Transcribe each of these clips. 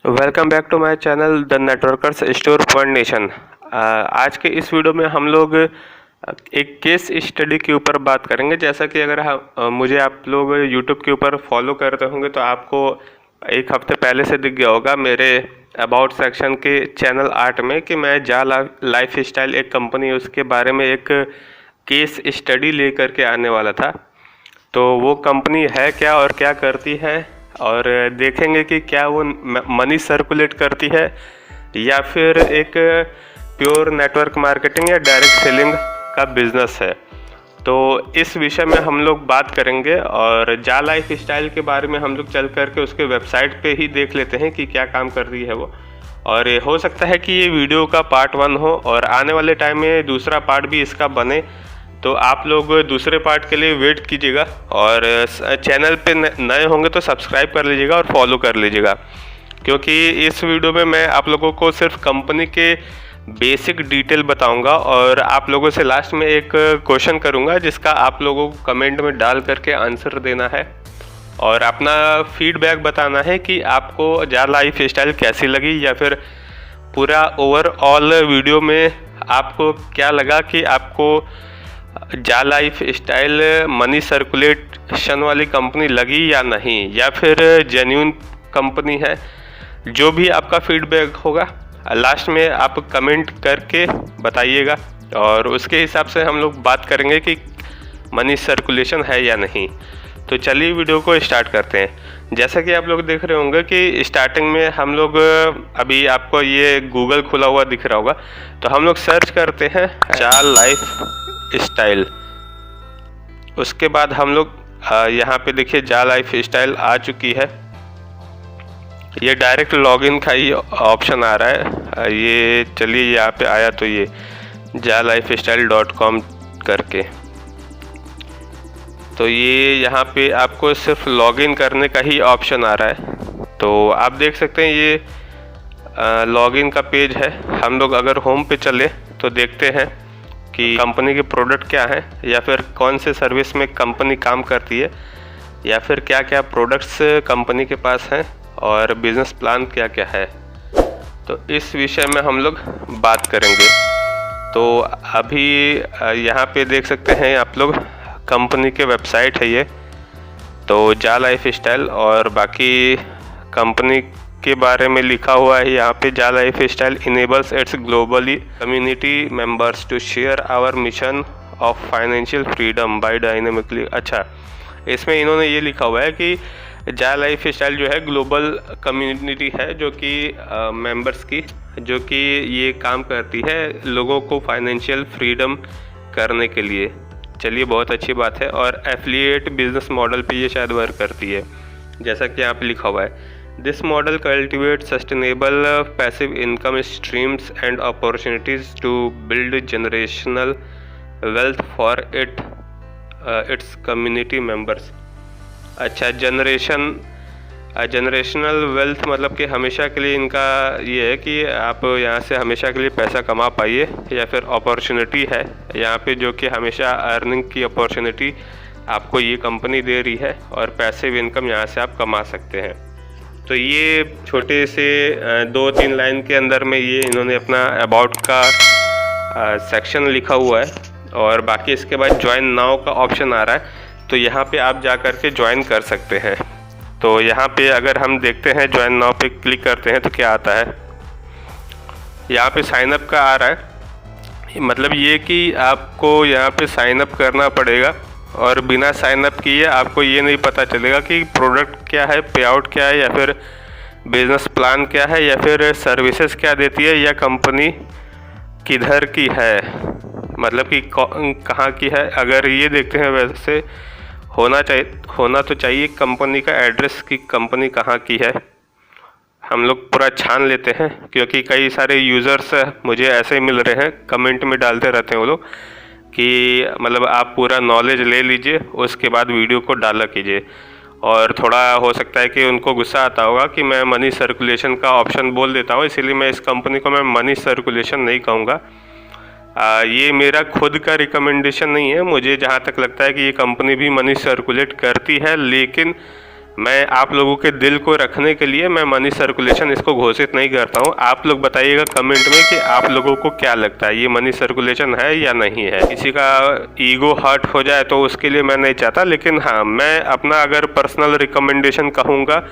Welcome back to my channel the Networkers Store Point Nation. आज के इस video में हम लोग एक केस स्टडी के ऊपर बात करेंगे। जैसा कि अगर मुझे आप लोग यूट्यूब के ऊपर फॉलो करते होंगे तो आपको एक हफ्ते पहले से दिख गया होगा मेरे अबाउट सेक्शन के चैनल 8 में कि मैं जा लाइफ स्टाइल एक कंपनी है उसके बारे में एक केस स्टडी लेकर के आने वाला था। तो वो कंपनी है क्या और क्या करती है, और देखेंगे कि क्या वो मनी सर्कुलेट करती है या फिर एक प्योर नेटवर्क मार्केटिंग या डायरेक्ट सेलिंग का बिजनेस है। तो इस विषय में हम लोग बात करेंगे और जा लाइफ स्टाइल के बारे में हम लोग चल करके उसके वेबसाइट पे ही देख लेते हैं कि क्या काम कर रही है वो। और हो सकता है कि ये वीडियो का पार्ट 1 हो और आने वाले टाइम में दूसरा पार्ट भी इसका बने, तो आप लोग दूसरे पार्ट के लिए वेट कीजिएगा। और चैनल पे नए होंगे तो सब्सक्राइब कर लीजिएगा और फॉलो कर लीजिएगा, क्योंकि इस वीडियो में मैं आप लोगों को सिर्फ कंपनी के बेसिक डिटेल बताऊंगा और आप लोगों से लास्ट में एक क्वेश्चन करूंगा जिसका आप लोगों को कमेंट में डाल करके आंसर देना है और अपना फीडबैक बताना है कि आपको जा लाइफ स्टाइल कैसी लगी या फिर पूरा ओवरऑल वीडियो में आपको क्या लगा कि आपको जा लाइफ स्टाइल मनी सर्कुलेशन वाली कंपनी लगी या नहीं, या फिर जेन्युइन कंपनी है। जो भी आपका फीडबैक होगा लास्ट में आप कमेंट करके बताइएगा और उसके हिसाब से हम लोग बात करेंगे कि मनी सर्कुलेशन है या नहीं। तो चलिए वीडियो को स्टार्ट करते हैं। जैसा कि आप लोग देख रहे होंगे कि स्टार्टिंग में हम लोग अभी आपको ये गूगल खुला हुआ दिख रहा होगा, तो हम लोग सर्च करते हैं जा लाइफ स्टाइल। उसके बाद हम लोग यहाँ पे देखिए जा लाइफ स्टाइल आ चुकी है। ये डायरेक्ट लॉगिन का ही ऑप्शन आ रहा है। ये चलिए यहाँ पे आया तो ये jalifestyle.com करके, तो ये यहाँ पे आपको सिर्फ लॉगिन करने का ही ऑप्शन आ रहा है। तो आप देख सकते हैं ये लॉगिन का पेज है। हम लोग अगर होम पे चले तो देखते हैं कि कंपनी के प्रोडक्ट क्या है या फिर कौन से सर्विस में कंपनी काम करती है या फिर क्या क्या प्रोडक्ट्स कंपनी के पास हैं और बिज़नेस प्लान क्या क्या है। तो इस विषय में हम लोग बात करेंगे। तो अभी यहाँ पे देख सकते हैं आप लोग कंपनी के वेबसाइट है ये, तो जा लाइफ स्टाइल, और बाकी कंपनी के बारे में लिखा हुआ है यहाँ पे। जा lifestyle enables its globally community members to share our mission of financial freedom by dynamically. अच्छा, इसमें इन्होंने ये लिखा हुआ है कि जा लाइफ स्टाइल जो है ग्लोबल कम्युनिटी है जो कि मेंबर्स की, जो कि ये काम करती है लोगों को फाइनेंशियल फ्रीडम करने के लिए। चलिए, बहुत अच्छी बात है। और एफिलिएट बिजनेस मॉडल पे ये शायद वर्क करती है, जैसा कि यहाँ पे लिखा हुआ है। This model cultivate sustainable passive income streams and opportunities to build generational wealth for its community members. अच्छा, जनरेशनल वेल्थ मतलब कि हमेशा के लिए इनका ये है कि आप यहाँ से हमेशा के लिए पैसा कमा पाइए, या फिर अपॉर्चुनिटी है यहाँ पे जो कि हमेशा अर्निंग की अपॉर्चुनिटी आपको ये कंपनी दे रही है और पैसिव इनकम यहाँ से आप कमा सकते हैं। तो ये छोटे से 2-3 लाइन के अंदर में ये इन्होंने अपना अबाउट का सेक्शन लिखा हुआ है, और बाकी इसके बाद ज्वाइन नाउ का ऑप्शन आ रहा है, तो यहाँ पे आप जा कर के ज्वाइन कर सकते हैं। तो यहाँ पे अगर हम देखते हैं ज्वाइन नाउ पे क्लिक करते हैं तो क्या आता है, यहाँ पे साइन अप का आ रहा है। मतलब ये कि आपको यहाँ पे साइन अप करना पड़ेगा और बिना साइन अप किए आपको ये नहीं पता चलेगा कि प्रोडक्ट क्या है, पे आउट क्या है, या फिर बिजनेस प्लान क्या है, या फिर सर्विसेज क्या देती है, या कंपनी किधर की है, मतलब कि कहाँ की है। अगर ये देखते हैं वैसे होना तो चाहिए कंपनी का एड्रेस कि कंपनी कहाँ की है। हम लोग पूरा छान लेते हैं, क्योंकि कई सारे यूज़र्स मुझे ऐसे ही मिल रहे हैं, कमेंट में डालते रहते हैं वो लोग कि मतलब आप पूरा नॉलेज ले लीजिए उसके बाद वीडियो को डाला कीजिए। और थोड़ा हो सकता है कि उनको गुस्सा आता होगा कि मैं मनी सर्कुलेशन का ऑप्शन बोल देता हूँ, इसीलिए मैं इस कंपनी को मैं मनी सर्कुलेशन नहीं कहूँगा। ये मेरा खुद का रिकमेंडेशन नहीं है। मुझे जहाँ तक लगता है कि ये कंपनी भी मनी सर्कुलेट करती है, लेकिन मैं आप लोगों के दिल को रखने के लिए मैं मनी सर्कुलेशन इसको घोषित नहीं करता हूँ। आप लोग बताइएगा कमेंट में कि आप लोगों को क्या लगता है, ये मनी सर्कुलेशन है या नहीं है। किसी का ईगो हर्ट हो जाए तो उसके लिए मैं नहीं चाहता, लेकिन हाँ, मैं अपना अगर पर्सनल रिकमेंडेशन कहूँगा,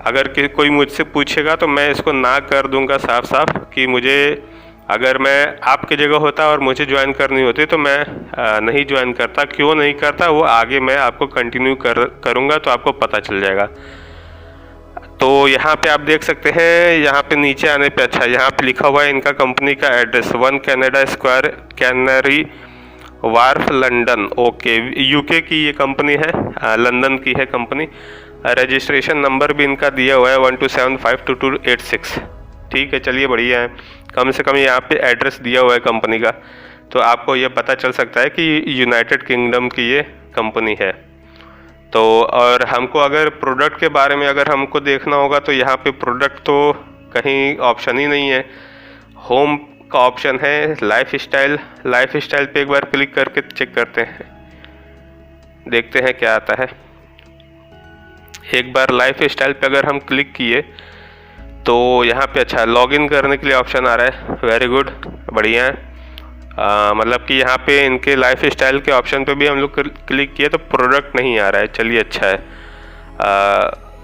अगर कोई मुझसे पूछेगा तो मैं इसको ना कर दूँगा साफ साफ कि मुझे, अगर मैं आपकी जगह होता और मुझे ज्वाइन करनी होती तो मैं नहीं ज्वाइन करता। क्यों नहीं करता वो आगे मैं आपको कंटिन्यू करूँगा तो आपको पता चल जाएगा। तो यहाँ पे आप देख सकते हैं, यहाँ पे नीचे आने पे, अच्छा यहाँ पे लिखा हुआ है इनका कंपनी का address, 1 Canada square, canary Wharf, London. Okay, UK की ये कंपनी है, लंदन की है कंपनी। रजिस्ट्रेशन नंबर भी इनका दिया हुआ है 12752286। ठीक है, चलिए बढ़िया है। कम से कम यहाँ पे एड्रेस दिया हुआ है कंपनी का, तो आपको ये पता चल सकता है कि यूनाइटेड किंगडम की ये कंपनी है। तो और हमको अगर प्रोडक्ट के बारे में अगर हमको देखना होगा तो यहाँ पे प्रोडक्ट तो कहीं ऑप्शन ही नहीं है। होम का ऑप्शन है, लाइफ स्टाइल पे एक बार क्लिक करके चेक करते हैं, देखते हैं क्या आता है। एक बार लाइफ स्टाइल पे अगर हम क्लिक किए तो यहाँ पे अच्छा लॉगिन करने के लिए ऑप्शन आ रहा है। वेरी गुड, बढ़िया है। मतलब कि यहाँ पे इनके लाइफ स्टाइल के ऑप्शन पे भी हम लोग क्लिक किए तो प्रोडक्ट नहीं आ रहा है। चलिए अच्छा है।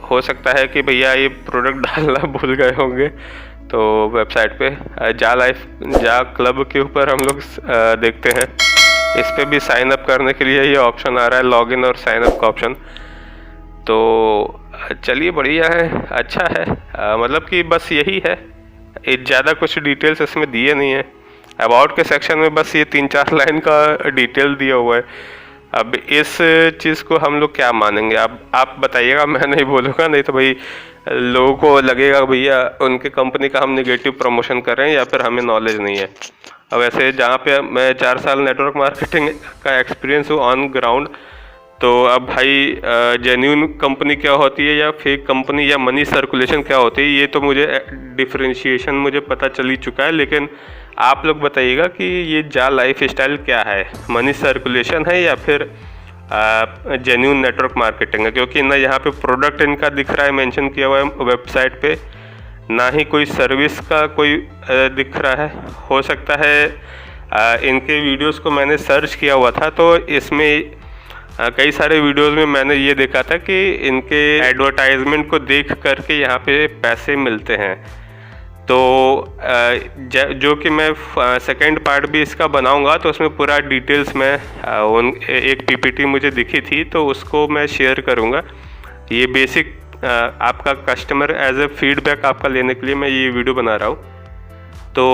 हो सकता है कि भैया ये प्रोडक्ट डालना भूल गए होंगे। तो वेबसाइट पे जा क्लब के ऊपर हम लोग देखते हैं, इस पे भी साइन अप करने के लिए ये ऑप्शन आ रहा है, लॉगिन और साइन अप का ऑप्शन। तो चलिए बढ़िया है, अच्छा है। मतलब कि बस यही है, ज़्यादा कुछ डिटेल्स इसमें दिए नहीं है। अबाउट के सेक्शन में बस ये 3-4 लाइन का डिटेल दिया हुआ है। अब इस चीज़ को हम लोग क्या मानेंगे, अब आप बताइएगा, मैं नहीं बोलूँगा, नहीं तो भाई लोगों को लगेगा भैया उनके कंपनी का हम नेगेटिव प्रमोशन कर रहे हैं या फिर हमें नॉलेज नहीं है। अब ऐसे जहाँ पे मैं 4 साल नेटवर्क मार्केटिंग का एक्सपीरियंस हूँ ऑन ग्राउंड, तो अब भाई जेन्यून कंपनी क्या होती है या फेक कंपनी या मनी सर्कुलेशन क्या होती है, ये तो मुझे डिफरेंशिएशन मुझे पता चल ही चुका है। लेकिन आप लोग बताइएगा कि ये जा लाइफ स्टाइल क्या है, मनी सर्कुलेशन है या फिर जेन्यून नेटवर्क मार्केटिंग है। क्योंकि ना यहाँ पे प्रोडक्ट इनका दिख रहा है, मेंशन किया हुआ है वेबसाइट पे, ना ही कोई सर्विस का कोई दिख रहा है। हो सकता है इनके वीडियोस को मैंने सर्च किया हुआ था तो इसमें कई सारे वीडियोस में मैंने ये देखा था कि इनके एडवर्टाइजमेंट को देख करके यहाँ पे पैसे मिलते हैं। तो जो कि मैं सेकंड पार्ट भी इसका बनाऊंगा तो उसमें पूरा डिटेल्स में एक पीपीटी मुझे दिखी थी तो उसको मैं शेयर करूंगा। ये बेसिक आपका कस्टमर एज ए फीडबैक आपका लेने के लिए मैं ये वीडियो बना रहा हूँ। तो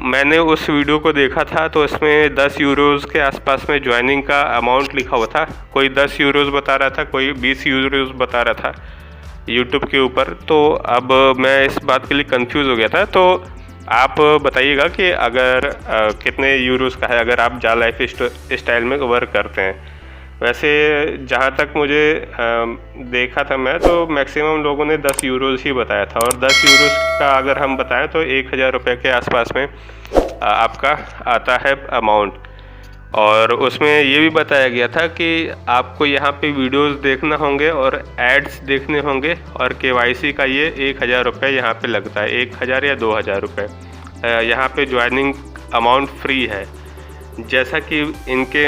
मैंने उस वीडियो को देखा था तो इसमें 10 यूरोज़ के आसपास में ज्वाइनिंग का अमाउंट लिखा हुआ था। कोई 10 यूरोज़ बता रहा था, कोई 20 यूरोज़ बता रहा था यूट्यूब के ऊपर। तो अब मैं इस बात के लिए कंफ्यूज हो गया था। तो आप बताइएगा कि अगर कितने यूरोज़ का है अगर आप जा लाइफ स्टाइल में वर्क करते हैं। वैसे जहाँ तक मुझे देखा था मैं तो मैक्सिमम लोगों ने 10 यूरोज़ ही बताया था, और 10 यूरोज़ का अगर हम बताएं तो 1000 रुपये के आसपास में आपका आता है अमाउंट। और उसमें ये भी बताया गया था कि आपको यहाँ पे वीडियोज़ देखना होंगे और एड्स देखने होंगे, और केवाईसी का ये 1000 रुपये यहाँ पे लगता है, 1000 या 2000 रुपये। यहाँ पे ज्वाइनिंग अमाउंट फ्री है। जैसा कि इनके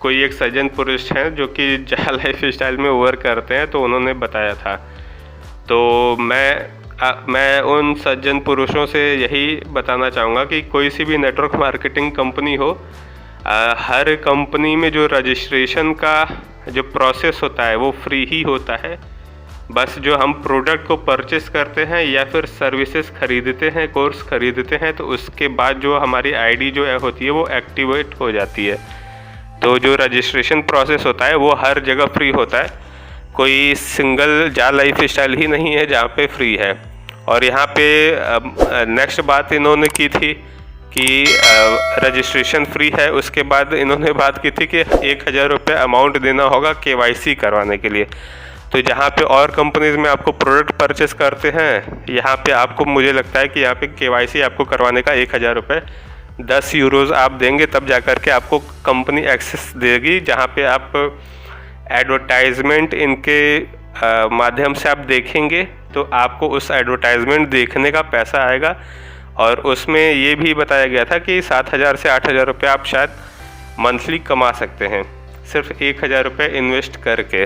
कोई एक सज्जन पुरुष हैं जो कि जा लाइफ स्टाइल में वर्क करते हैं, तो उन्होंने बताया था। तो मैं उन सज्जन पुरुषों से यही बताना चाहूँगा कि कोई सी भी नेटवर्क मार्केटिंग कंपनी हो, हर कंपनी में जो रजिस्ट्रेशन का जो प्रोसेस होता है वो फ्री ही होता है। बस जो हम प्रोडक्ट को परचेस करते हैं या फिर सर्विसेज खरीदते हैं, कोर्स खरीदते हैं, तो उसके बाद जो हमारी आईडी जो है होती है वो एक्टिवेट हो जाती है। तो जो रजिस्ट्रेशन प्रोसेस होता है वो हर जगह फ्री होता है। कोई सिंगल जा लाइफ स्टाइल ही नहीं है जहाँ पे फ्री है। और यहाँ पे नेक्स्ट बात इन्होंने की थी कि रजिस्ट्रेशन फ्री है, उसके बाद इन्होंने बात की थी कि 1000 रुपये अमाउंट देना होगा केवाईसी करवाने के लिए। तो जहाँ पे और कंपनीज में आपको प्रोडक्ट परचेस करते हैं, यहाँ पे आपको मुझे लगता है कि यहाँ पे केवाईसी आपको करवाने का 1000 रुपये, 10 यूरोज़ आप देंगे तब जा कर के आपको कंपनी एक्सेस देगी, जहाँ पे आप एडवर्टाइजमेंट इनके माध्यम से आप देखेंगे तो आपको उस एडवर्टाइजमेंट देखने का पैसा आएगा। और उसमें ये भी बताया गया था कि 7,000 से 8,000 रुपये आप शायद मंथली कमा सकते हैं सिर्फ 1,000 रुपये इन्वेस्ट करके।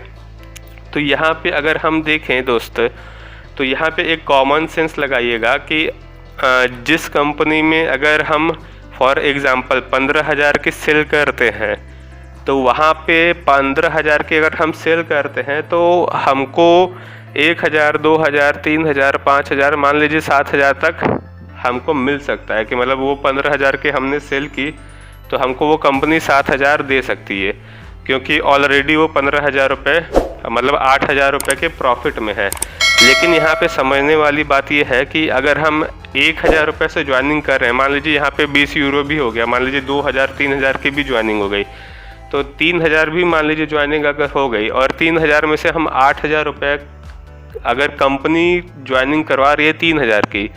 तो यहाँ पे अगर हम देखें दोस्त, तो यहाँ पे एक कॉमन सेंस लगाइएगा कि जिस कंपनी में अगर हम फॉर एग्ज़ाम्पल 15,000 की सेल करते हैं, तो वहाँ पे 15,000 की अगर हम सेल करते हैं तो हमको 1,000, 2,000, 3,000, 5,000, मान लीजिए 7,000 तक हमको मिल सकता है। कि मतलब वो 15,000 की हमने सेल की तो हमको वो कंपनी 7,000 दे सकती है, क्योंकि ऑलरेडी वो 15,000 रुपये मतलब 8,000 रुपये के प्रॉफिट में है। लेकिन यहाँ पे समझने वाली बात ये है कि अगर हम 1,000 रुपये से ज्वाइनिंग कर रहे हैं, मान लीजिए यहाँ पे 20 यूरो भी हो गया, मान लीजिए 2,000, 3,000 की भी ज्वाइनिंग हो गई, तो 3,000 भी मान लीजिए ज्वाइनिंग अगर हो गई और 3,000 में से हम 8,000 रुपये अगर कंपनी ज्वाइनिंग करवा रही है 3,000 की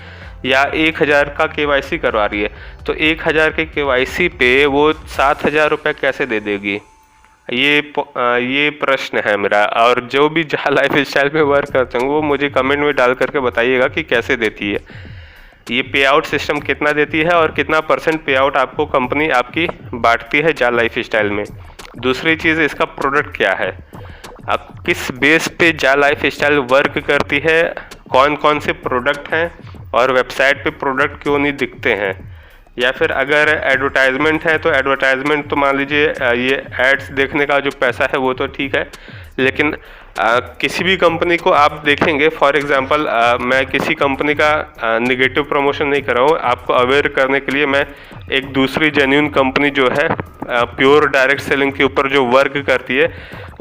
या 1,000 का KYC करवा रही है, तो 1,000 के KYC पे वो 7,000 रुपये कैसे दे देगी? ये प्रश्न है मेरा। और जो भी जहाँ लाइफ स्टाइल में वर्क करते हैं वो मुझे कमेंट में डाल करके बताइएगा कि कैसे देती है, ये पे आउट सिस्टम कितना देती है और कितना % पे आउट आपको कंपनी आपकी बांटती है जा लाइफ स्टाइल में। दूसरी चीज़, इसका प्रोडक्ट क्या है, आप किस बेस पे जा लाइफ स्टाइल वर्क करती है, कौन कौन से प्रोडक्ट हैं और वेबसाइट पे प्रोडक्ट क्यों नहीं दिखते हैं। या फिर अगर एडवर्टाइजमेंट है तो एडवर्टाइजमेंट तो मान लीजिए ये एड्स देखने का जो पैसा है वो तो ठीक है, लेकिन किसी भी कंपनी को आप देखेंगे, फॉर एग्जांपल मैं किसी कंपनी का नेगेटिव प्रमोशन नहीं कर रहा हूँ, आपको अवेयर करने के लिए मैं एक दूसरी जेन्युइन कंपनी जो है प्योर डायरेक्ट सेलिंग के ऊपर जो वर्क करती है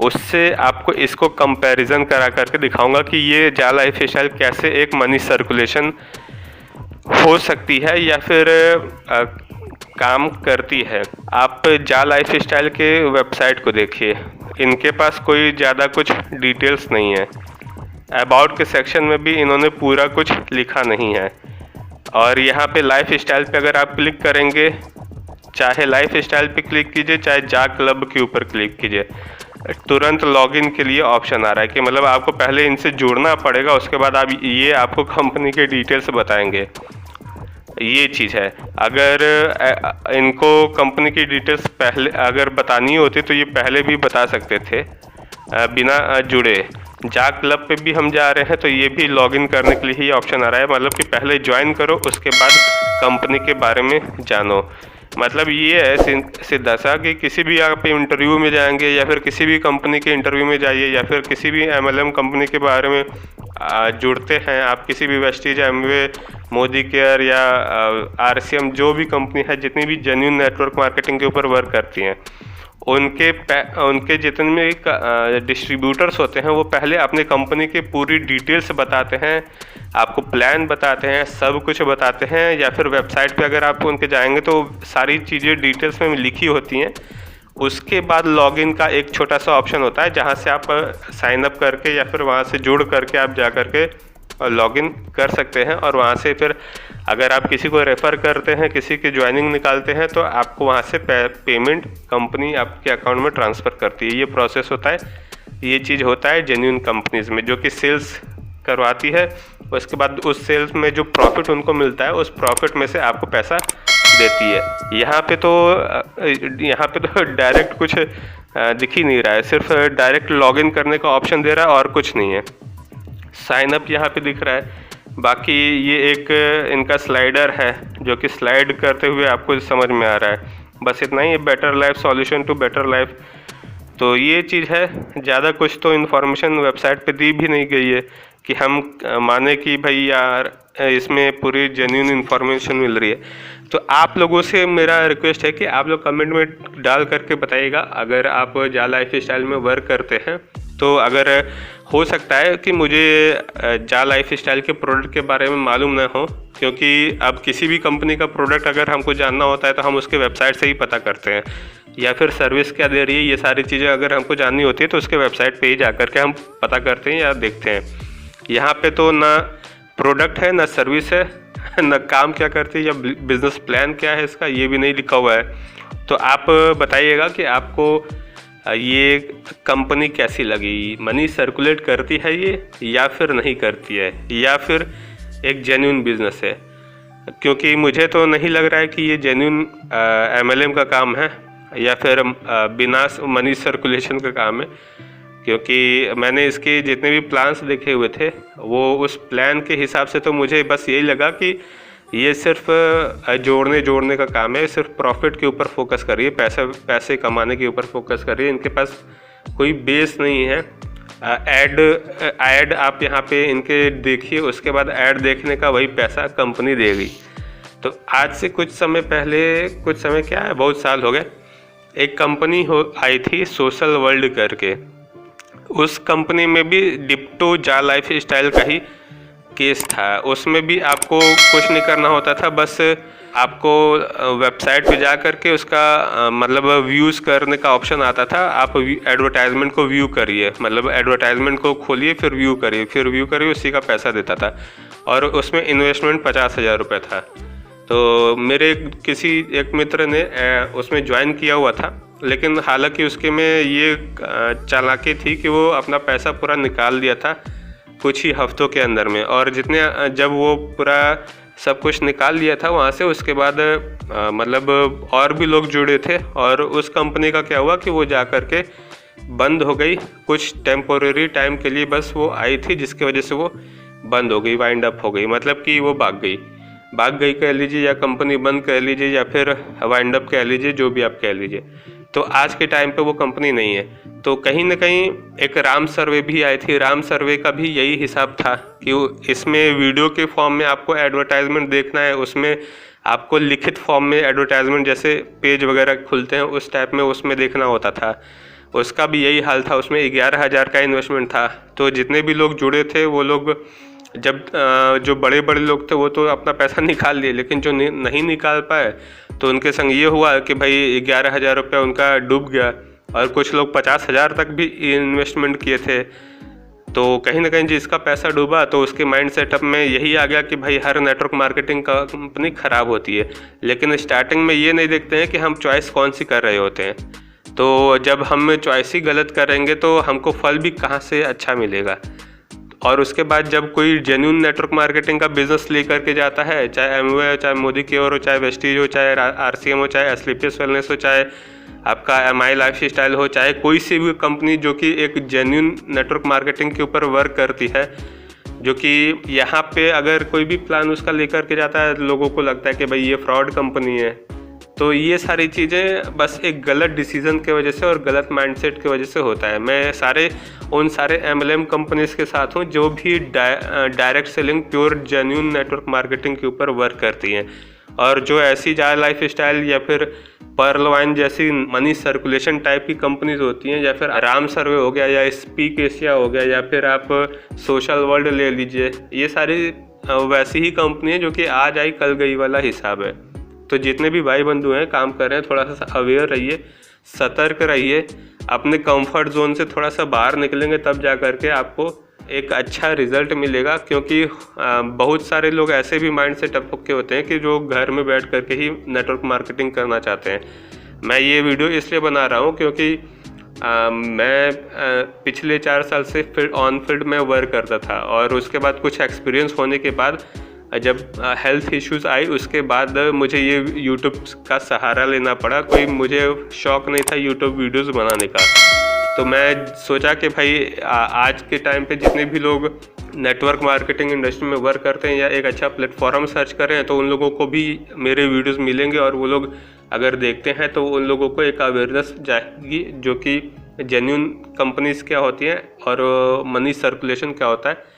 उससे आपको इसको कंपैरिजन करा करके दिखाऊंगा कि ये जा लाइफ स्टाइल कैसे एक मनी सर्कुलेशन हो सकती है या फिर काम करती है। आप जा लाइफ स्टाइल के वेबसाइट को देखिए, इनके पास कोई ज़्यादा कुछ डिटेल्स नहीं है, अबाउट के सेक्शन में भी इन्होंने पूरा कुछ लिखा नहीं है। और यहाँ पे लाइफ स्टाइल पे अगर आप क्लिक करेंगे, चाहे लाइफ स्टाइल पे क्लिक कीजिए चाहे जा क्लब के ऊपर क्लिक कीजिए, तुरंत लॉगिन के लिए ऑप्शन आ रहा है कि मतलब आपको पहले इनसे जुड़ना पड़ेगा, उसके बाद आप ये आपको कंपनी के डिटेल्स बताएंगे। ये चीज़ है, अगर इनको कंपनी की डिटेल्स पहले अगर बतानी होती तो ये पहले भी बता सकते थे बिना जुड़े। जा क्लब पे भी हम जा रहे हैं तो ये भी लॉगिन करने के लिए ही ऑप्शन आ रहा है, मतलब कि पहले ज्वाइन करो उसके बाद कंपनी के बारे में जानो। मतलब ये है सीधा सा कि किसी भी आप इंटरव्यू में जाएंगे या फिर किसी भी कंपनी के इंटरव्यू में जाइए या फिर किसी भी MLM कंपनी के बारे में जुड़ते हैं आप, किसी भी वेस्टीज, एमवे, मोदी केयर या RCM जो भी कंपनी है, जितनी भी जेन्युइन नेटवर्क मार्केटिंग के ऊपर वर्क करती हैं, उनके जितने भी डिस्ट्रीब्यूटर्स होते हैं वो पहले अपने कंपनी की पूरी डिटेल्स बताते हैं, आपको प्लान बताते हैं, सब कुछ बताते हैं। या फिर वेबसाइट पे अगर आप उनके जाएंगे तो सारी चीज़ें डिटेल्स में लिखी होती हैं। उसके बाद लॉगिन का एक छोटा सा ऑप्शन होता है जहां से आप साइन अप करके या फिर वहां से जुड़ करके आप जा करके लॉगिन कर सकते हैं। और वहां से फिर अगर आप किसी को रेफ़र करते हैं, किसी की ज्वाइनिंग निकालते हैं, तो आपको वहां से पेमेंट कंपनी आपके अकाउंट में ट्रांसफ़र करती है। ये प्रोसेस होता है, ये चीज़ होता है जेन्युइन कंपनीज़ में जो कि सेल्स करवाती है। उसके बाद उस सेल्स में जो प्रॉफिट उनको मिलता है उस प्रॉफिट में से आपको पैसा देती है। यहाँ पे तो डायरेक्ट कुछ दिख ही नहीं रहा है, सिर्फ डायरेक्ट लॉगिन करने का ऑप्शन दे रहा है और कुछ नहीं है। साइन अप यहाँ पे दिख रहा है, बाकी ये एक इनका स्लाइडर है जो कि स्लाइड करते हुए आपको समझ में आ रहा है, बस इतना ही। Better life solution to better life, तो ये चीज़ है। ज़्यादा कुछ तो इन्फॉर्मेशन वेबसाइट पे दी भी नहीं गई है कि हम माने कि भाई यार इसमें पूरी जेन्युइन इन्फॉर्मेशन मिल रही है। तो आप लोगों से मेरा रिक्वेस्ट है कि आप लोग कमेंट में डाल करके बताइएगा, अगर आप जा लाइफ स्टाइल में वर्क करते हैं तो अगर हो सकता है कि मुझे जा लाइफ स्टाइल के प्रोडक्ट के बारे में मालूम ना हो, क्योंकि अब किसी भी कंपनी का प्रोडक्ट अगर हमको जानना होता है तो हम उसके वेबसाइट से ही पता करते हैं, या फिर सर्विस क्या दे रही है, ये सारी चीज़ें अगर हमको जाननी होती है तो उसके वेबसाइट पे ही जा करके हम पता करते हैं या देखते हैं। यहाँ पे तो ना प्रोडक्ट है, ना सर्विस है, ना काम क्या करती है या बिज़नेस प्लान क्या है इसका, ये भी नहीं लिखा हुआ है। तो आप बताइएगा कि आपको ये कंपनी कैसी लगी, मनी सर्कुलेट करती है ये या फिर नहीं करती है, या फिर एक जेन्युइन बिजनेस है। क्योंकि मुझे तो नहीं लग रहा है कि ये जेन्युइन MLM का काम है या फिर बिना मनी सर्कुलेशन का काम है। क्योंकि मैंने इसके जितने भी प्लान्स देखे हुए थे वो उस प्लान के हिसाब से तो मुझे बस यही लगा कि ये सिर्फ जोड़ने का काम है, सिर्फ प्रॉफिट के ऊपर फोकस कर रही है, पैसे कमाने के ऊपर फोकस कर रही है। इनके पास कोई बेस नहीं है। ऐड आप यहाँ पे इनके देखिए, उसके बाद ऐड देखने का वही पैसा कंपनी देगी। तो आज से कुछ समय क्या है, बहुत साल हो गए, एक कंपनी आई थी सोशल वर्ल्ड करके। उस कंपनी में भी डिप्टो जा लाइफ स्टाइल का ही केस था। उसमें भी आपको कुछ नहीं करना होता था, बस आपको वेबसाइट पे जा करके उसका मतलब व्यूज़ करने का ऑप्शन आता था। आप एडवर्टाइजमेंट को व्यू करिए, मतलब एडवर्टाइजमेंट को खोलिए फिर व्यू करिए, उसी का पैसा देता था। और उसमें इन्वेस्टमेंट 50,000 रुपये था। तो मेरे किसी एक मित्र ने उसमें ज्वाइन किया हुआ था, लेकिन हालांकि उसके में ये चालाकी थी कि वो अपना पैसा पूरा निकाल दिया था कुछ ही हफ्तों के अंदर में। और जब वो पूरा सब कुछ निकाल लिया था वहाँ से, उसके बाद मतलब और भी लोग जुड़े थे। और उस कंपनी का क्या हुआ कि वो जा कर के बंद हो गई कुछ टेम्पोरेरी टाइम के लिए, बस वो आई थी जिसकी वजह से वो बंद हो गई, वाइंड अप हो गई, मतलब कि वो भाग गई कह लीजिए, या कंपनी बंद कह लीजिए, या फिर वाइंड अप कह लीजिए, जो भी आप कह लीजिए। तो आज के टाइम पे वो कंपनी नहीं है। तो कहीं ना कहीं एक राम सर्वे भी आई थी। राम सर्वे का भी यही हिसाब था कि इसमें वीडियो के फॉर्म में आपको एडवर्टाइजमेंट देखना है, उसमें आपको लिखित फॉर्म में एडवर्टाइजमेंट जैसे पेज वगैरह खुलते हैं उस टाइप में उसमें देखना होता था। उसका भी यही हाल था, उसमें 11,000 का इन्वेस्टमेंट था। तो जितने भी लोग जुड़े थे वो लोग जब जो बड़े लोग थे वो तो अपना पैसा निकाल लिए, लेकिन जो नहीं निकाल पाए तो उनके संग ये हुआ कि भाई 11,000 रुपया उनका डूब गया। और कुछ लोग 50,000 तक भी इन्वेस्टमेंट किए थे। तो कहीं ना कहीं जिसका पैसा डूबा तो उसके माइंड सेटअप में यही आ गया कि भाई हर नेटवर्क मार्केटिंग कंपनी ख़राब होती है। लेकिन स्टार्टिंग में ये नहीं देखते हैं कि हम चॉइस कौन सी कर रहे होते हैं। तो जब हम चॉइस ही गलत करेंगे तो हमको फल भी कहाँ से अच्छा मिलेगा। और उसके बाद जब कोई जेन्युइन नेटवर्क मार्केटिंग का बिजनेस लेकर के जाता है, चाहे एमवे हो, चाहे मोदी केयर हो, चाहे वेस्टीज हो, चाहे RCM हो, चाहे एस्क्लेपियस वेलनेस हो, चाहे आपका MI लाइफ स्टाइल हो, चाहे कोई सी भी कंपनी जो कि एक जेन्युइन नेटवर्क मार्केटिंग के ऊपर वर्क करती है, जो कि यहाँ पे अगर कोई भी प्लान उसका लेकर के जाता है लोगों को लगता है कि भाई ये फ्रॉड कंपनी है। तो ये सारी चीज़ें बस एक गलत डिसीजन की वजह से और गलत माइंडसेट की वजह से होता है। मैं उन सारे MLM कंपनीज के साथ हूँ जो भी direct selling pure genuine network marketing के ऊपर वर्क करती हैं। और जो ऐसी जा लाइफ स्टाइल या फिर पर्ल वाइन जैसी मनी सर्कुलेशन टाइप की कंपनीज होती हैं, या फिर राम सर्वे हो गया, या स्पीक एशिया हो गया, या फिर आप सोशल वर्ल्ड ले लीजिए, ये सारी वैसी ही कंपनी है जो कि आज आई कल गई वाला हिसाब है। तो जितने भी भाई बंधु हैं काम कर रहे हैं, थोड़ा सा अवेयर रहिए, सतर्क रहिए, अपने कंफर्ट जोन से थोड़ा सा बाहर निकलेंगे तब जा कर के आपको एक अच्छा रिजल्ट मिलेगा। क्योंकि बहुत सारे लोग ऐसे भी माइंड सेटअप के होते हैं कि जो घर में बैठ करके ही नेटवर्क मार्केटिंग करना चाहते हैं। मैं ये वीडियो इसलिए बना रहा हूँ क्योंकि मैं पिछले 4 साल से ऑन फील्ड में वर्क करता था, और उसके बाद कुछ एक्सपीरियंस होने के बाद जब हेल्थ इश्यूज आई उसके बाद मुझे ये यूट्यूब का सहारा लेना पड़ा। कोई मुझे शौक़ नहीं था यूट्यूब वीडियोस बनाने का। तो मैं सोचा कि भाई आज के टाइम पे जितने भी लोग नेटवर्क मार्केटिंग इंडस्ट्री में वर्क करते हैं या एक अच्छा प्लेटफॉर्म सर्च कर रहे हैं तो उन लोगों को भी मेरे वीडियोस मिलेंगे, और वो लोग अगर देखते हैं तो उन लोगों को एक अवेयरनेस जाएगी जो कि जेन्युइन कंपनीज क्या होती हैं और मनी सर्कुलेशन क्या होता है,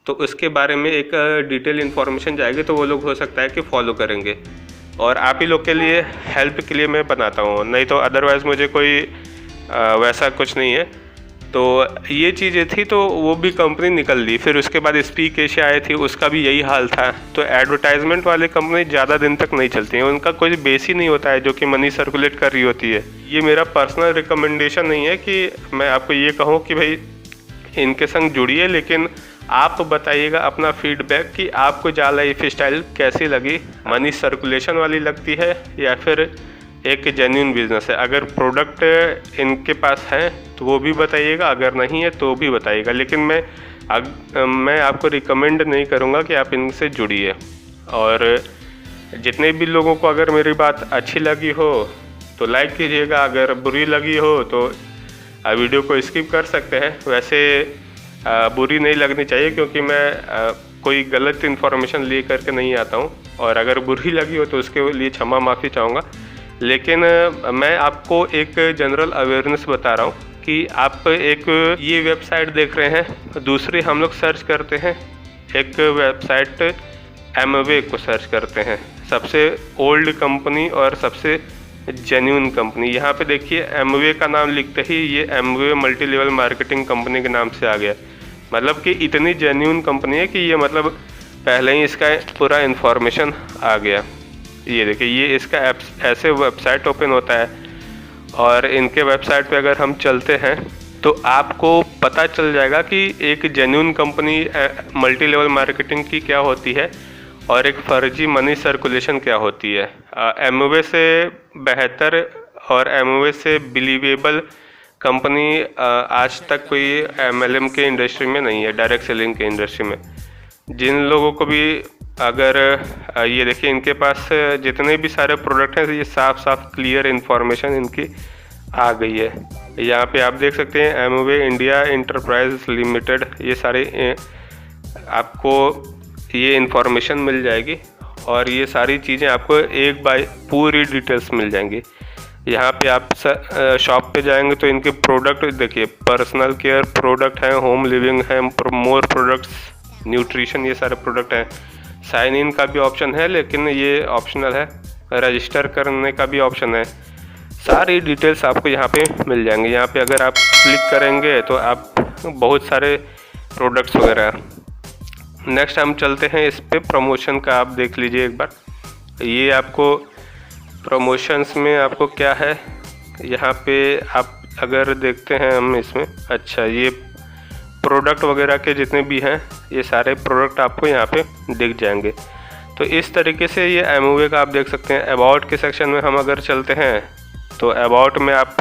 तो उसके बारे में एक डिटेल इन्फॉर्मेशन जाएगी। तो वो लोग हो सकता है कि फॉलो करेंगे, और आप ही लोग के लिए हेल्प के लिए मैं बनाता हूँ, नहीं तो अदरवाइज़ मुझे कोई वैसा कुछ नहीं है। तो ये चीज़ें थी, तो वो भी कंपनी निकल ली। फिर उसके बाद स्पीक एशिया आई थी, उसका भी यही हाल था। तो एडवर्टाइजमेंट वाले कंपनी ज़्यादा दिन तक नहीं चलती हैं, उनका कोई बेस ही नहीं होता है जो कि मनी सर्कुलेट कर रही होती है। ये मेरा पर्सनल रिकमेंडेशन नहीं है कि मैं आपको ये कहूँ कि भाई इनके संग जुड़िए, लेकिन आप बताइएगा अपना फीडबैक कि आपको जा लाइफ स्टाइल कैसी लगी, मनी सर्कुलेशन वाली लगती है या फिर एक जेन्युइन बिजनेस है। अगर प्रोडक्ट इनके पास है तो वो भी बताइएगा, अगर नहीं है तो भी बताइएगा, लेकिन मैं आपको रिकमेंड नहीं करूँगा कि आप इनसे जुड़िए। और जितने भी लोगों को अगर मेरी बात अच्छी लगी हो तो लाइक कीजिएगा, अगर बुरी लगी हो तो वीडियो को स्किप कर सकते हैं। वैसे बुरी नहीं लगनी चाहिए, क्योंकि मैं कोई गलत इन्फॉर्मेशन ले करके नहीं आता हूँ, और अगर बुरी लगी हो तो उसके लिए क्षमा माफ़ी चाहूँगा। लेकिन मैं आपको एक जनरल अवेयरनेस बता रहा हूँ कि आप एक ये वेबसाइट देख रहे हैं, दूसरी हम लोग सर्च करते हैं, एक वेबसाइट एमवे को सर्च करते हैं, सबसे ओल्ड कंपनी और सबसे जेन्युइन कंपनी। यहाँ पे देखिए एमवे का नाम लिखते ही ये Amway multi level marketing company के नाम से आ गया। मतलब कि इतनी जेन्युइन कंपनी है कि ये मतलब पहले ही इसका पूरा इन्फॉर्मेशन आ गया। ये देखिए, ये इसका ऐसे वेबसाइट ओपन होता है, और इनके वेबसाइट पे अगर हम चलते हैं तो आपको पता चल जाएगा कि एक genuine company multi level marketing की क्या होती है और एक फर्जी मनी सर्कुलेशन क्या होती है। एमवे से बेहतर और एमवे से बिलीवेबल कंपनी आज तक कोई एमएलएम के इंडस्ट्री में नहीं है, डायरेक्ट सेलिंग के इंडस्ट्री में। जिन लोगों को भी अगर ये देखिए, इनके पास जितने भी सारे प्रोडक्ट हैं, ये साफ साफ क्लियर इन्फॉर्मेशन इनकी आ गई है। यहाँ पे आप देख सकते हैं एमवे इंडिया इंटरप्राइज लिमिटेड, ये सारे आपको ये इन्फॉर्मेशन मिल जाएगी, और ये सारी चीज़ें आपको एक बाय पूरी डिटेल्स मिल जाएंगी। यहाँ पे आप शॉप पे जाएंगे तो इनके प्रोडक्ट देखिए, पर्सनल केयर प्रोडक्ट हैं, होम लिविंग है, मोर प्रोडक्ट्स, न्यूट्रिशन, ये सारे प्रोडक्ट हैं। साइन इन का भी ऑप्शन है, लेकिन ये ऑप्शनल है। रजिस्टर करने का भी ऑप्शन है। सारी डिटेल्स आपको यहाँ पे मिल जाएंगे। यहाँ पे अगर आप क्लिक करेंगे तो आप बहुत सारे प्रोडक्ट्स वगैरह। नेक्स्ट हम चलते हैं इस पे प्रमोशन का, आप देख लीजिए एक बार। ये आपको प्रमोशंस में आपको क्या है, यहाँ पे आप अगर देखते हैं हम इसमें, अच्छा ये प्रोडक्ट वगैरह के जितने भी हैं ये सारे प्रोडक्ट आपको यहाँ पे दिख जाएंगे। तो इस तरीके से ये एमवे का आप देख सकते हैं। अबाउट के सेक्शन में हम अगर चलते हैं तो अबाउट में आप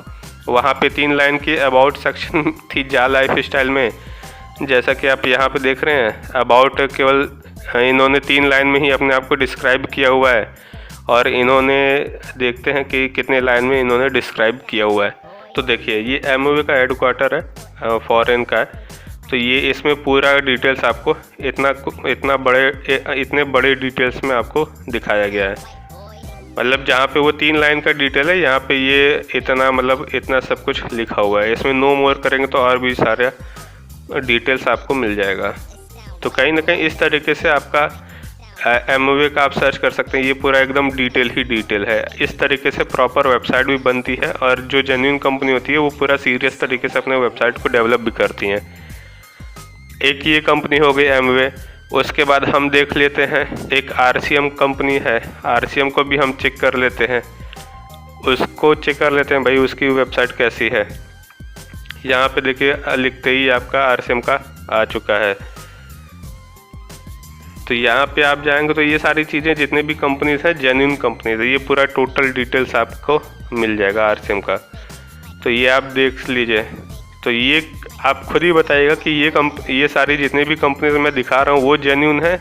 वहाँ पे 3 लाइन की अबाउट सेक्शन थी जा लाइफ स्टाइल में, जैसा कि आप यहाँ पे देख रहे हैं। अबाउट केवल इन्होंने 3 लाइन में ही अपने आप को डिस्क्राइब किया हुआ है, और इन्होंने देखते हैं कि कितने लाइन में इन्होंने डिस्क्राइब किया हुआ है। तो देखिए ये एमवे का हेडक्वार्टर है, फॉरेन का है, तो ये इसमें पूरा डिटेल्स आपको इतने बड़े डिटेल्स में आपको दिखाया गया है। मतलब जहाँ पे वो 3 लाइन का डिटेल है, यहाँ पे ये इतना सब कुछ लिखा हुआ है। इसमें नो मोर करेंगे तो और भी सारे डिटेल्स आपको मिल जाएगा। तो कहीं ना कहीं इस तरीके से आपका एमवे का आप सर्च कर सकते हैं। ये पूरा एकदम डिटेल ही डिटेल है। इस तरीके से प्रॉपर वेबसाइट भी बनती है, और जो जेन्युइन कंपनी होती है वो पूरा सीरियस तरीके से अपने वेबसाइट को डेवलप भी करती हैं। एक ये कंपनी हो गई एमवे। उसके बाद हम देख लेते हैं एक आरसीएम कंपनी है, आरसीएम को भी हम चेक कर लेते हैं। उसको चेक कर लेते हैं भाई, उसकी वेबसाइट कैसी है। यहाँ पे देखिए लिखते ही आपका आरसीएम का आ चुका है। तो यहाँ पे आप जाएंगे तो ये सारी चीज़ें जितने भी कंपनीज हैं जेन्युइन कंपनीज है, ये पूरा टोटल डिटेल्स आपको मिल जाएगा आरसीएम का। तो ये आप देख लीजिए। तो ये आप खुद ही बताइएगा कि ये सारी जितनी भी कंपनीज मैं दिखा रहा हूँ वो जेन्युइन है,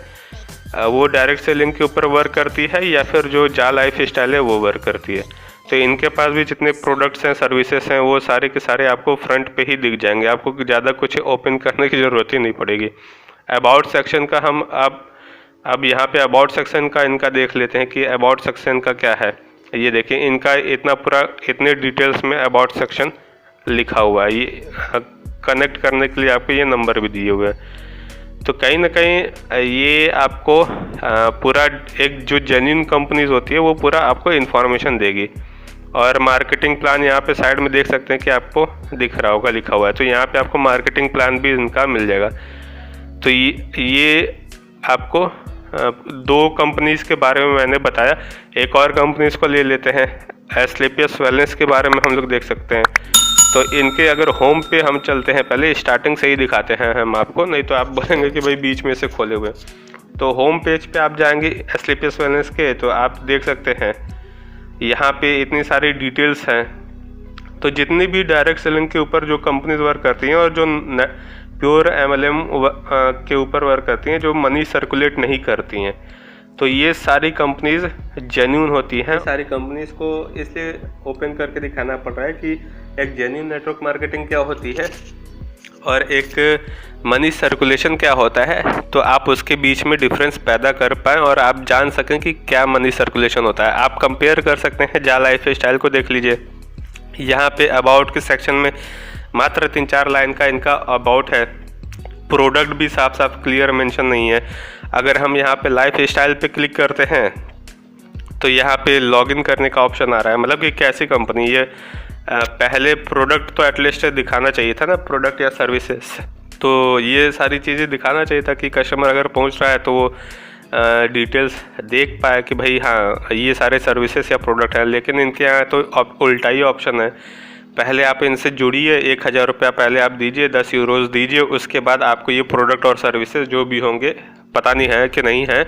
वो डायरेक्ट सेलिंग के ऊपर वर्क करती है, या फिर जो जा लाइफ स्टाइल है वो वर्क करती है। तो इनके पास भी जितने प्रोडक्ट्स हैं, सर्विसेज हैं, वो सारे के सारे आपको फ्रंट पे ही दिख जाएंगे। आपको ज़्यादा कुछ ओपन करने की ज़रूरत ही नहीं पड़ेगी। अबाउट सेक्शन का हम अब यहाँ पे अबाउट सेक्शन का इनका देख लेते हैं कि अबाउट सेक्शन का क्या है। ये देखिए इनका इतने डिटेल्स में अबाउट सेक्शन लिखा हुआ है। ये कनेक्ट करने के लिए आपको ये नंबर भी दिए हुए हैं। तो कहीं ना कहीं ये आपको पूरा एक जो जेन्युइन कंपनीज होती है वो पूरा आपको इन्फॉर्मेशन देगी। और मार्केटिंग प्लान यहाँ पे साइड में देख सकते हैं कि आपको दिख रहा होगा, लिखा हुआ है। तो यहाँ पे आपको मार्केटिंग प्लान भी इनका मिल जाएगा। तो ये आपको 2 कंपनीज के बारे में मैंने बताया। एक और कंपनीज को ले लेते हैं। एस्क्लेपियस वेलनेस के बारे में हम लोग देख सकते हैं। तो इनके अगर होम पे हम चलते हैं, पहले स्टार्टिंग से ही दिखाते हैं हम आपको, नहीं तो आप बोलेंगे कि भाई बीच में से खोले हुए। तो होम पेज पे आप जाएंगे एस्क्लेपियस वेलनेस के, तो आप देख सकते हैं यहाँ पे इतनी सारी डिटेल्स हैं। तो जितनी भी डायरेक्ट सेलिंग के ऊपर जो कंपनीज वर्क करती हैं और जो प्योर MLM के ऊपर वर्क करती हैं, जो मनी सर्कुलेट नहीं करती हैं, तो ये सारी कंपनीज जेन्यून होती हैं। सारी कंपनीज को इसलिए ओपन करके दिखाना पड़ रहा है कि एक जेन्यून नेटवर्क मार्केटिंग क्या होती है और एक मनी सर्कुलेशन क्या होता है, तो आप उसके बीच में डिफरेंस पैदा कर पाएँ और आप जान सकें कि क्या मनी सर्कुलेशन होता है। आप कंपेयर कर सकते हैं जा लाइफ स्टाइल को, देख लीजिए। यहाँ पे अबाउट के सेक्शन में मात्र 3-4 लाइन का इनका अबाउट है, प्रोडक्ट भी साफ साफ क्लियर मेंशन नहीं है। अगर हम यहाँ पे लाइफ स्टाइल पे क्लिक करते हैं तो यहाँ पे लॉगिन करने का ऑप्शन आ रहा है, मतलब कि कैसी कंपनी ये पहले प्रोडक्ट तो एटलीस्ट दिखाना चाहिए था ना, प्रोडक्ट या सर्विसेज, तो ये सारी चीज़ें दिखाना चाहिए था कि कस्टमर अगर पहुँच रहा है तो वो डिटेल्स देख पाए कि भाई हाँ ये सारे सर्विसेज या प्रोडक्ट है। लेकिन इनके यहाँ तो उल्टा ही ऑप्शन है, पहले आप इनसे जुड़िए, 1000 रुपया पहले आप दीजिए, 10 यूरोज़ दीजिए, उसके बाद आपको ये प्रोडक्ट और सर्विसेज जो भी होंगे, पता नहीं है कि नहीं है,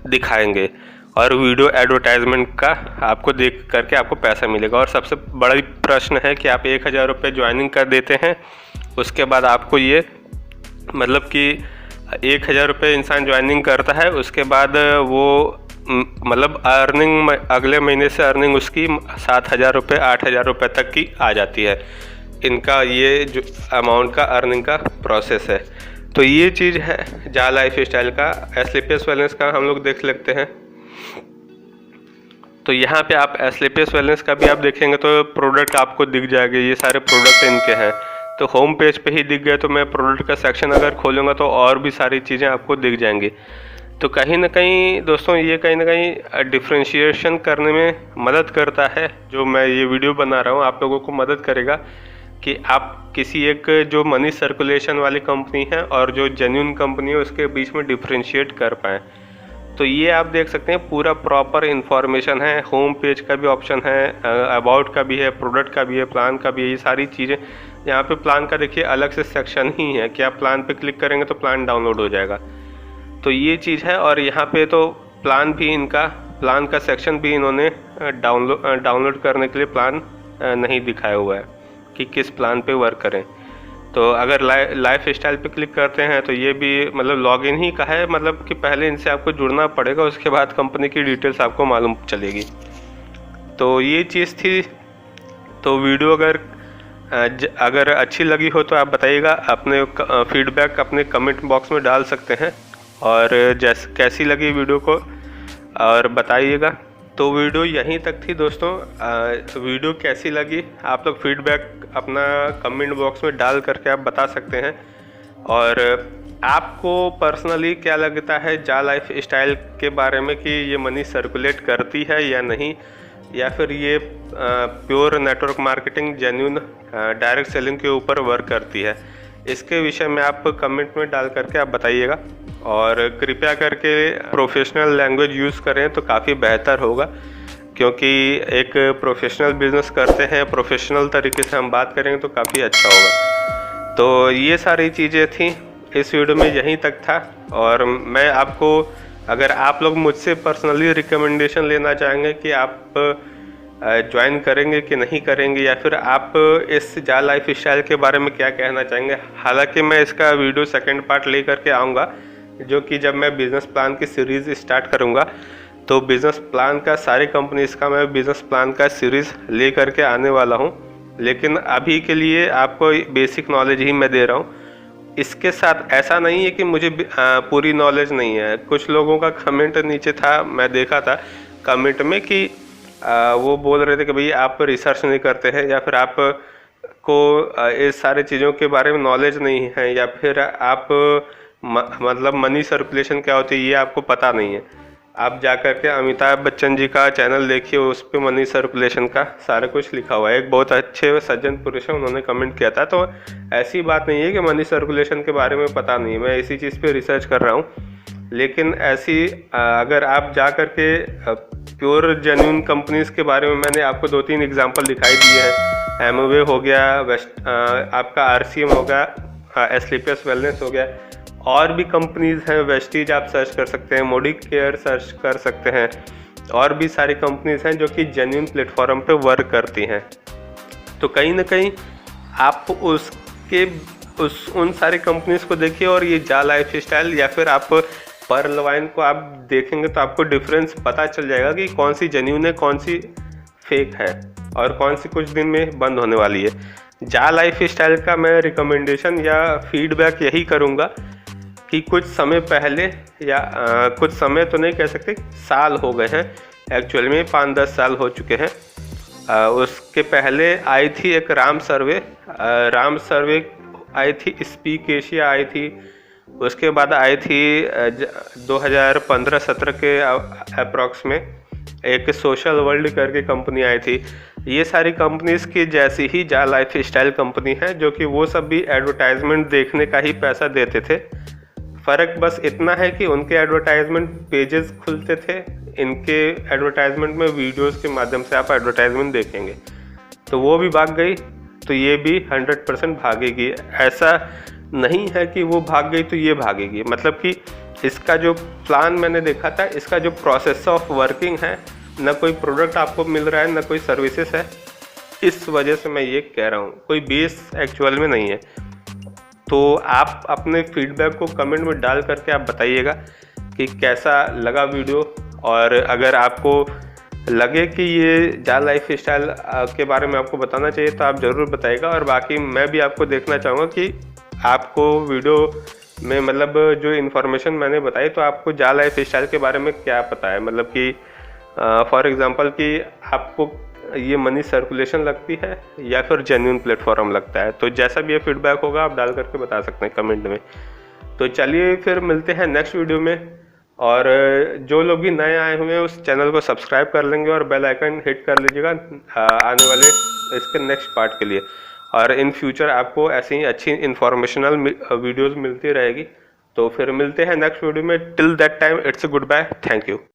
दिखाएंगे और वीडियो एडवर्टाइजमेंट का आपको देख करके आपको पैसा मिलेगा। और सबसे बड़ा प्रश्न है कि आप 1000 रुपये ज्वाइनिंग कर देते हैं, उसके बाद आपको ये मतलब कि 1000 रुपये इंसान ज्वाइनिंग करता है, उसके बाद वो मतलब अर्निंग अगले महीने से अर्निंग उसकी 7000 रुपये 8000 रुपये तक की आ जाती है। इनका ये जो अमाउंट का अर्निंग का प्रोसेस है, तो ये चीज़ है जा लाइफ स्टाइल का। एस्क्लेपियस वेलनेस का हम लोग देख लेते हैं। तो यहाँ पे आप एस्क्लेपियस वेलनेस का भी आप देखेंगे तो प्रोडक्ट आपको दिख जाएंगे, ये सारे प्रोडक्ट इनके हैं। तो होम पेज पे ही दिख गए, तो मैं प्रोडक्ट का सेक्शन अगर खोलूँगा तो और भी सारी चीज़ें आपको दिख जाएंगी। तो कहीं ना कहीं दोस्तों ये कहीं ना कहीं डिफ्रेंशिएशन करने में मदद करता है। जो मैं ये वीडियो बना रहा हूँ आप लोगों को मदद करेगा कि आप किसी एक जो मनी सर्कुलेशन वाली कंपनी है और जो जेन्युइन कंपनी है उसके बीच में डिफ्रेंशिएट कर पाएँ। तो ये आप देख सकते हैं पूरा प्रॉपर इन्फॉर्मेशन है, होम पेज का भी ऑप्शन है, अबाउट का भी है, प्रोडक्ट का भी है, प्लान का भी है, ये सारी चीज़ें। यहाँ पे प्लान का देखिए अलग से सेक्शन ही है कि आप प्लान पे क्लिक करेंगे तो प्लान डाउनलोड हो जाएगा, तो ये चीज़ है। और यहाँ पे तो प्लान भी इनका, प्लान का सेक्शन भी इन्होंने डाउनलोड करने के लिए प्लान नहीं दिखाया हुआ है कि किस प्लान पे वर्क करें। तो अगर लाइफ स्टाइल पे क्लिक करते हैं तो ये भी मतलब लॉगिन ही का है, मतलब कि पहले इनसे आपको जुड़ना पड़ेगा, उसके बाद कंपनी की डिटेल्स आपको मालूम चलेगी। तो ये चीज़ थी। तो वीडियो अगर अच्छी लगी हो तो आप बताइएगा, अपने फीडबैक अपने कमेंट बॉक्स में डाल सकते हैं और जैसे कैसी लगी वीडियो को और बताइएगा। तो वीडियो यहीं तक थी दोस्तों। वीडियो कैसी लगी आप लोग फीडबैक अपना कमेंट बॉक्स में डाल करके आप बता सकते हैं। और आपको पर्सनली क्या लगता है जा लाइफ स्टाइल के बारे में कि ये मनी सर्कुलेट करती है या नहीं, या फिर ये pure network marketing genuine direct selling के ऊपर वर्क करती है, इसके विषय में आप कमेंट में डाल करके आप बताइएगा। और कृपया करके प्रोफेशनल लैंग्वेज यूज़ करें तो काफ़ी बेहतर होगा, क्योंकि एक प्रोफेशनल बिजनेस करते हैं, प्रोफेशनल तरीके से हम बात करेंगे तो काफ़ी अच्छा होगा। तो ये सारी चीज़ें थी इस वीडियो में, यहीं तक था। और मैं आपको, अगर आप लोग मुझसे पर्सनली रिकमेंडेशन लेना चाहेंगे कि आप ज्वाइन करेंगे कि नहीं करेंगे, या फिर आप इस जा लाइफ स्टाइल के बारे में क्या कहना चाहेंगे, हालांकि मैं इसका वीडियो सेकंड पार्ट ले करके आऊँगा, जो कि जब मैं बिज़नेस प्लान की सीरीज़ स्टार्ट करूँगा तो बिज़नेस प्लान का सारी कंपनीज़ का मैं बिज़नेस प्लान का सीरीज़ ले करके आने वाला हूँ। लेकिन अभी के लिए आपको बेसिक नॉलेज ही मैं दे रहा हूँ। इसके साथ ऐसा नहीं है कि मुझे पूरी नॉलेज नहीं है। कुछ लोगों का कमेंट नीचे था, मैं देखा था कमेंट में कि वो बोल रहे थे कि भाई आप रिसर्च नहीं करते हैं, या फिर आप को इस सारे चीज़ों के बारे में नॉलेज नहीं है, या फिर आप मतलब मनी सर्कुलेशन क्या होती है ये आपको पता नहीं है। आप जा कर के अमिताभ बच्चन जी का चैनल देखिए, उस पर मनी सर्कुलेशन का सारा कुछ लिखा हुआ है। एक बहुत अच्छे सज्जन पुरुष है, उन्होंने कमेंट किया था। तो ऐसी बात नहीं है कि मनी सर्कुलेशन के बारे में पता नहीं, मैं इसी चीज़ पे रिसर्च कर रहा हूँ। लेकिन ऐसी अगर आप जा कर के प्योर जेन्युइन कंपनीज़ के बारे में मैंने आपको 2-3 एग्जांपल दिखाई दिए हैं। एमवे हो गया, आपका RCM हो गया, एस्क्लेपियस वेलनेस हो गया, और भी कंपनीज़ हैं, वेस्टीज आप सर्च कर सकते हैं, मोडिक केयर सर्च कर सकते हैं, और भी सारी कंपनीज हैं जो कि जेन्युइन प्लेटफॉर्म पे वर्क करती हैं। तो कहीं ना कहीं आप उन सारी कंपनीज को देखिए और ये जा लाइफ स्टाइल या फिर आप पर्ल वाइन को आप देखेंगे तो आपको डिफरेंस पता चल जाएगा कि कौन सी जेन्युइन है, कौन सी फेक है और कौन सी कुछ दिन में बंद होने वाली है। जा लाइफ स्टाइल का मैं रिकमेंडेशन या फीडबैक यही करूँगा कि कुछ समय पहले या कुछ समय तो नहीं कह सकते, साल हो गए हैं एक्चुअल में, 5-10 साल हो चुके हैं। उसके पहले आई थी एक राम सर्वे आई थी, स्पीक एशिया आई थी, उसके बाद आई थी 2015-17 के अप्रॉक्स में एक सोशल वर्ल्ड करके कंपनी आई थी। ये सारी कंपनीज की जैसी ही जा लाइफ स्टाइल कंपनी है, जो कि वो सब भी एडवर्टाइजमेंट देखने का ही पैसा देते थे। फ़र्क बस इतना है कि उनके एडवर्टाइजमेंट पेजेस खुलते थे, इनके एडवर्टाइजमेंट में वीडियोस के माध्यम से आप एडवर्टाइजमेंट देखेंगे। तो वो भी भाग गई तो ये भी 100% भागेगी। ऐसा नहीं है कि वो भाग गई तो ये भागेगी, मतलब कि इसका जो प्लान मैंने देखा था, इसका जो प्रोसेस ऑफ वर्किंग है, ना कोई प्रोडक्ट आपको मिल रहा है ना कोई सर्विसेज है, इस वजह से मैं ये कह रहा हूँ, कोई बेस एक्चुअल में नहीं है। तो आप अपने फीडबैक को कमेंट में डाल करके आप बताइएगा कि कैसा लगा वीडियो, और अगर आपको लगे कि ये जा लाइफ स्टाइल के बारे में आपको बताना चाहिए तो आप ज़रूर बताइएगा। और बाकी मैं भी आपको देखना चाहूँगा कि आपको वीडियो में मतलब जो इन्फॉर्मेशन मैंने बताई तो आपको जा लाइफ स्टाइल के बारे में क्या पता है, मतलब कि फॉर एग्जांपल कि आपको ये मनी सर्कुलेशन लगती है या फिर जेन्युइन प्लेटफॉर्म लगता है। तो जैसा भी ये फीडबैक होगा आप डाल करके बता सकते हैं कमेंट में। तो चलिए फिर मिलते हैं नेक्स्ट वीडियो में, और जो लोग भी नए आए हुए हैं उस चैनल को सब्सक्राइब कर लेंगे और बेल आइकन हिट कर लीजिएगा आने वाले इसके नेक्स्ट पार्ट के लिए। और इन फ्यूचर आपको ऐसी ही अच्छी इन्फॉर्मेशनल वीडियोज़ मिलती रहेगी। तो फिर मिलते हैं नेक्स्ट वीडियो में। Till that time it's a goodbye, thank you.